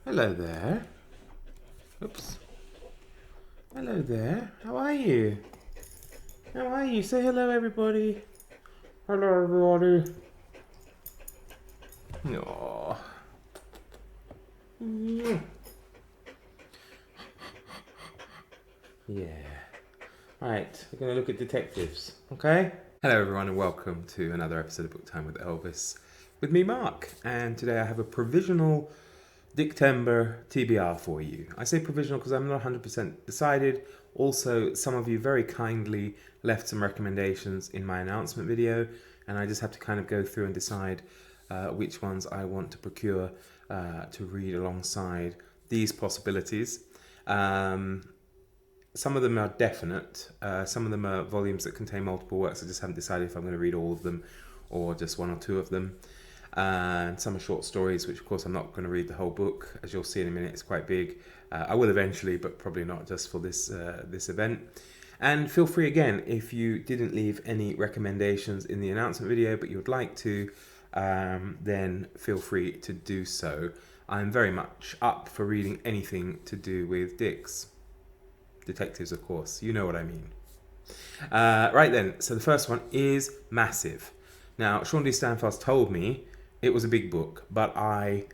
Hello there. Oops. Hello there. How are you? How are you? Say hello, everybody. Hello, everybody. Aww. Yeah. Right, we're going to look at detectives, okay? Hello, everyone, and welcome to another episode of Book Time with Elvis. With me, Mark, and today I have a Provisional Dick10mber TBR for you. I say provisional because I'm not 100% decided. Also, some of you very kindly left some recommendations in my announcement video, and I just have to kind of go through and decide which ones I want to procure to read alongside these possibilities. Some of them are definite. Some of them are volumes that contain multiple works. I just haven't decided if I'm going to read all of them or just one or two of them. And some are short stories, which of course I'm not going to read the whole book. As you'll see in a minute, it's quite big. I will eventually, but probably not just for this event. And feel free again, if you didn't leave any recommendations in the announcement video, but you would like to, then feel free to do so. I'm very much up for reading anything to do with dicks. Detectives, of course. You know what I mean. Right then, so the first one is massive. Now, Sean D. Stanfast told me it was a big book, but I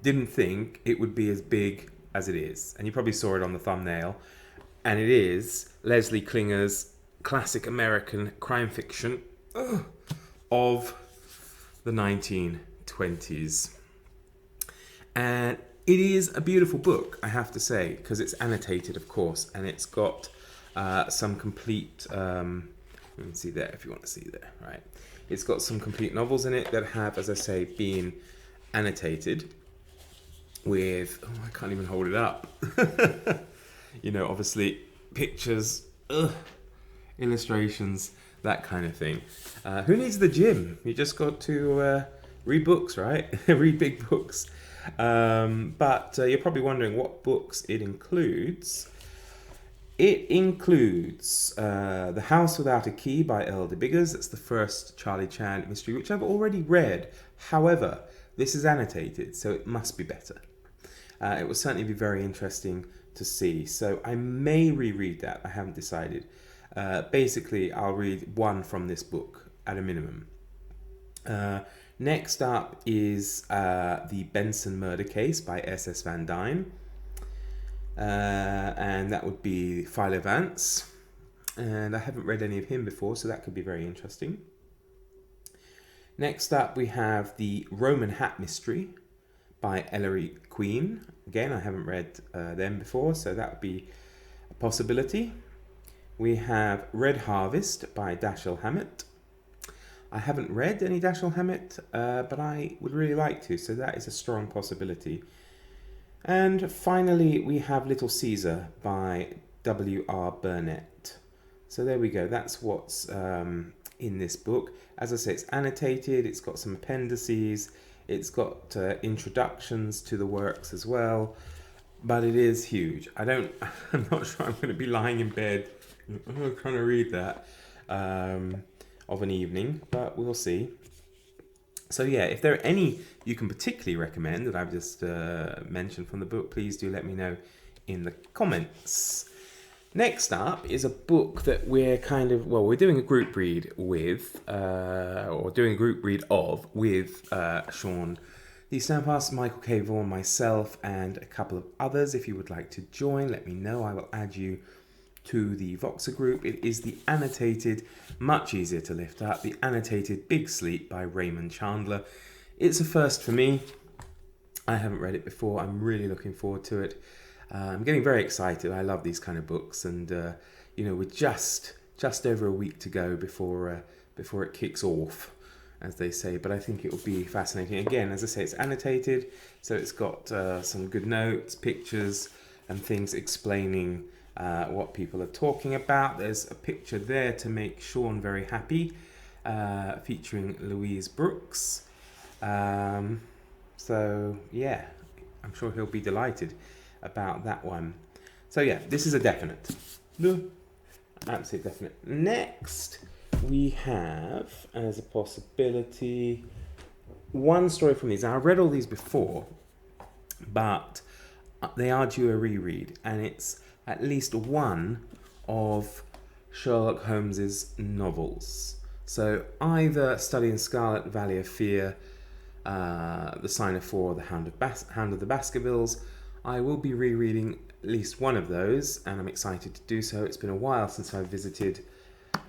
didn't think it would be as big as it is. And you probably saw it on the thumbnail. And it is Leslie Klinger's classic American crime fiction of the 1920s. And it is a beautiful book, I have to say, because it's annotated, of course, and it's got some complete... let me see there, if you want to see there, right? It's got some complete novels in it that have, as I say, been annotated with... Oh, I can't even hold it up. You know, obviously, pictures, illustrations, that kind of thing. Who needs the gym? You just got to read books, right? Read big books. But you're probably wondering what books it includes. It includes The House Without a Key by L. de Biggers. That's the first Charlie Chan mystery, which I've already read. However, this is annotated, so it must be better. It will certainly be very interesting to see. So I may reread that. I haven't decided. Basically, I'll read one from this book at a minimum. Next up is The Benson Murder Case by S.S. Van Dyne. And that would be Philo Vance. And I haven't read any of him before, so that could be very interesting. Next up, we have The Roman Hat Mystery by Ellery Queen. Again, I haven't read them before, so that would be a possibility. We have Red Harvest by Dashiell Hammett. I haven't read any Dashiell Hammett, but I would really like to, so that is a strong possibility. And finally, we have Little Caesar by W.R. Burnett. So there we go, that's what's in this book. As I say, it's annotated, it's got some appendices, it's got introductions to the works as well, but it is huge. I'm not sure I'm going to be lying in bed trying to read that of an evening, but we'll see. So yeah, if there are any you can particularly recommend that I've just mentioned from the book, please do let me know in the comments. Next up is a book that we're doing a group read with, or doing a group read of with Sean D. Stanfast, Michael K. Vaughan, myself, and a couple of others. If you would like to join, let me know. I will add you to the Voxer group. It is the annotated, much easier to lift up, the annotated Big Sleep by Raymond Chandler. It's a first for me. I haven't read it before. I'm really looking forward to it. I'm getting very excited. I love these kind of books, and we're just over a week to go before it kicks off, as they say. But I think it will be fascinating. Again, as I say, it's annotated, so it's got some good notes, pictures, and things explaining what people are talking about. There's a picture there to make Sean very happy, featuring Louise Brooks. So yeah, I'm sure he'll be delighted about that one. So yeah, this is a definite. Absolute definite. Next, we have, as a possibility, one story from these. Now, I've read all these before, but they are due a reread, and it's at least one of Sherlock Holmes's novels. So either Study in Scarlet Valley of Fear, The Sign of Four, or The Hound of the Baskervilles. I will be rereading at least one of those, and I'm excited to do so. It's been a while since I visited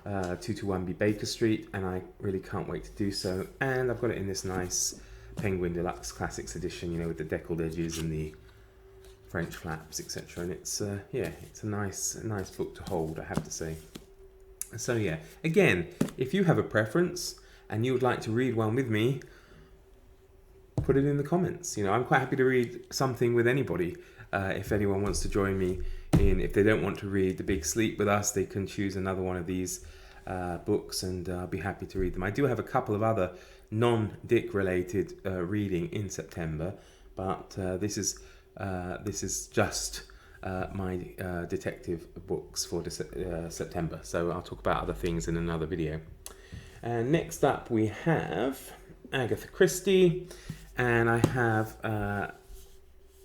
221B Baker Street, and I really can't wait to do so. And I've got it in this nice Penguin Deluxe Classics edition, you know, with the deckled edges and the French flaps, etc. And it's it's a nice book to hold, I have to say. So yeah, again, if you have a preference and you would like to read one with me, put it in the comments. You know, I'm quite happy to read something with anybody. If anyone wants to join me in, if they don't want to read The Big Sleep with us, they can choose another one of these books, and I'll be happy to read them. I do have a couple of other non-Dick related reading in September, but this is just my detective books for September. So I'll talk about other things in another video. And next up we have Agatha Christie, and I have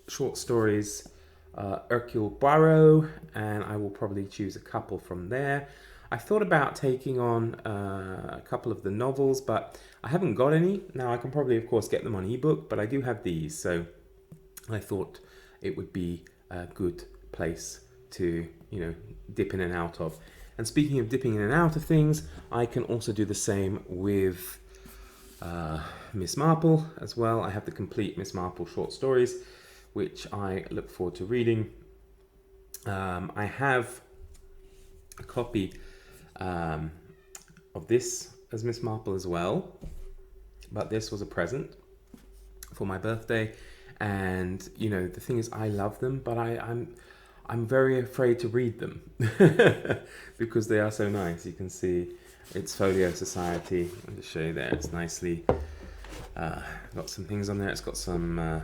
short stories Hercule Poirot, and I will probably choose a couple from there. I thought about taking on a couple of the novels, but I haven't got any. Now I can probably of course get them on ebook, but I do have these, so I thought it would be a good place to, you know, dip in and out of. And speaking of dipping in and out of things, I can also do the same with Miss Marple as well. I have the complete Miss Marple short stories, which I look forward to reading. I have a copy of this as Miss Marple as well, but this was a present for my birthday. And you know, the thing is, I love them, but I'm very afraid to read them because they are so nice. You can see it's Folio Society. I'll just show you there. It's nicely got some things on there. It's got some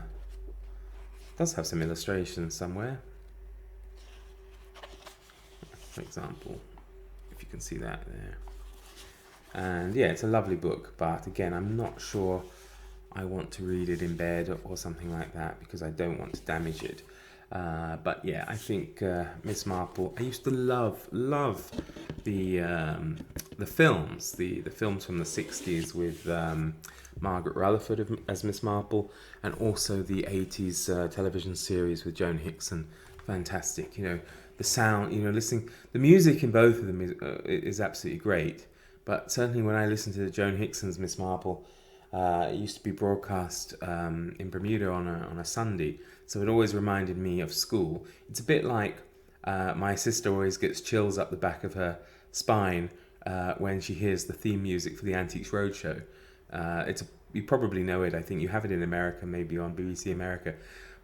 does have some illustrations somewhere. For example, if you can see that there. And yeah, it's a lovely book, but again, I'm not sure I want to read it in bed or something like that because I don't want to damage it. But yeah, I think Miss Marple. I used to love the films, the films from the 60s with Margaret Rutherford as Miss Marple, and also the 80s television series with Joan Hickson. Fantastic, you know, the sound, you know, listening, the music in both of them is absolutely great. But certainly when I listen to Joan Hickson's Miss Marple, it used to be broadcast in Bermuda on a Sunday, so it always reminded me of school. It's a bit like my sister always gets chills up the back of her spine when she hears the theme music for the Antiques Roadshow. You probably know it. I think you have it in America, maybe on BBC America,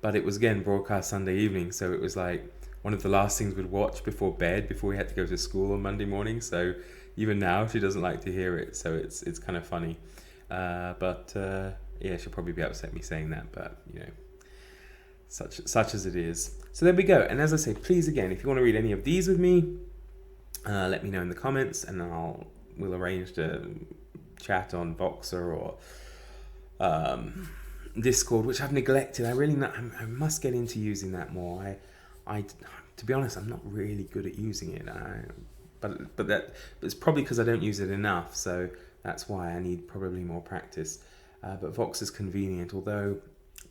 but it was again broadcast Sunday evening, so it was like one of the last things we'd watch before bed, before we had to go to school on Monday morning. So even now she doesn't like to hear it, so it's kind of funny. But yeah, she'll probably be upset me saying that, but you know, such as it is. So there we go. And as I say, please again, if you want to read any of these with me, let me know in the comments, and we'll arrange to chat on Voxer or Discord, which I've neglected. I must get into using that more. I to be honest, I'm not really good at using it. But it's probably because I don't use it enough. So that's why I need probably more practice. But Vox is convenient, although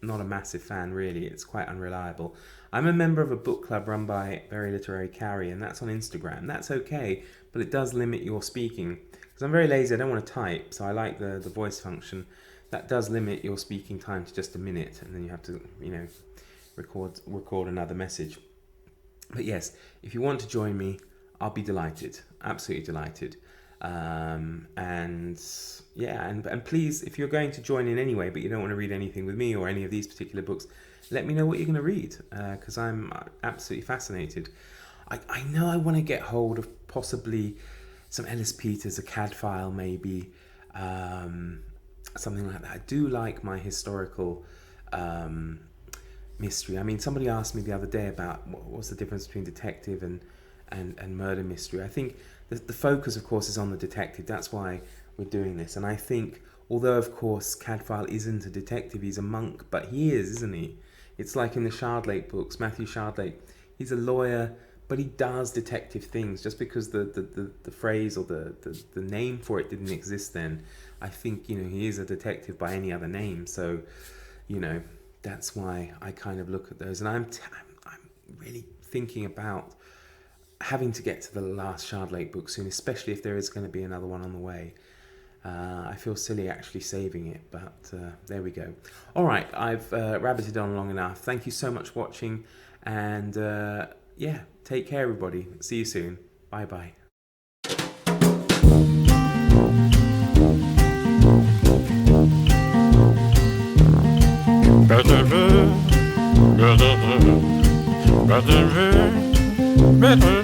not a massive fan really. It's quite unreliable. I'm a member of a book club run by Very Literary Carrie, and that's on Instagram. That's okay, but it does limit your speaking. Because I'm very lazy, I don't want to type, so I like the voice function. That does limit your speaking time to just a minute, and then you have to, you know, record another message. But yes, if you want to join me, I'll be delighted, absolutely delighted. And yeah, and please, if you're going to join in anyway, but you don't want to read anything with me or any of these particular books, let me know what you're going to read, because I'm absolutely fascinated. I know I want to get hold of possibly some Ellis Peters, a CAD file maybe, something like that. I do like my historical mystery. I mean, somebody asked me the other day about what's the difference between detective and murder mystery. I think the focus, of course, is on the detective. That's why we're doing this. And I think, although, of course, Cadfael isn't a detective, he's a monk, but he is, isn't he? It's like in the Shardlake books, Matthew Shardlake, he's a lawyer, but he does detective things. Just because the phrase or the name for it didn't exist then, I think, you know, he is a detective by any other name. So, you know, that's why I kind of look at those. And I'm really thinking about having to get to the last Shardlake book soon, especially if there is going to be another one on the way. I feel silly actually saving it, but there we go. All right, I've rabbited on long enough. Thank you so much for watching, and yeah, take care, everybody. See you soon. Bye-bye. Better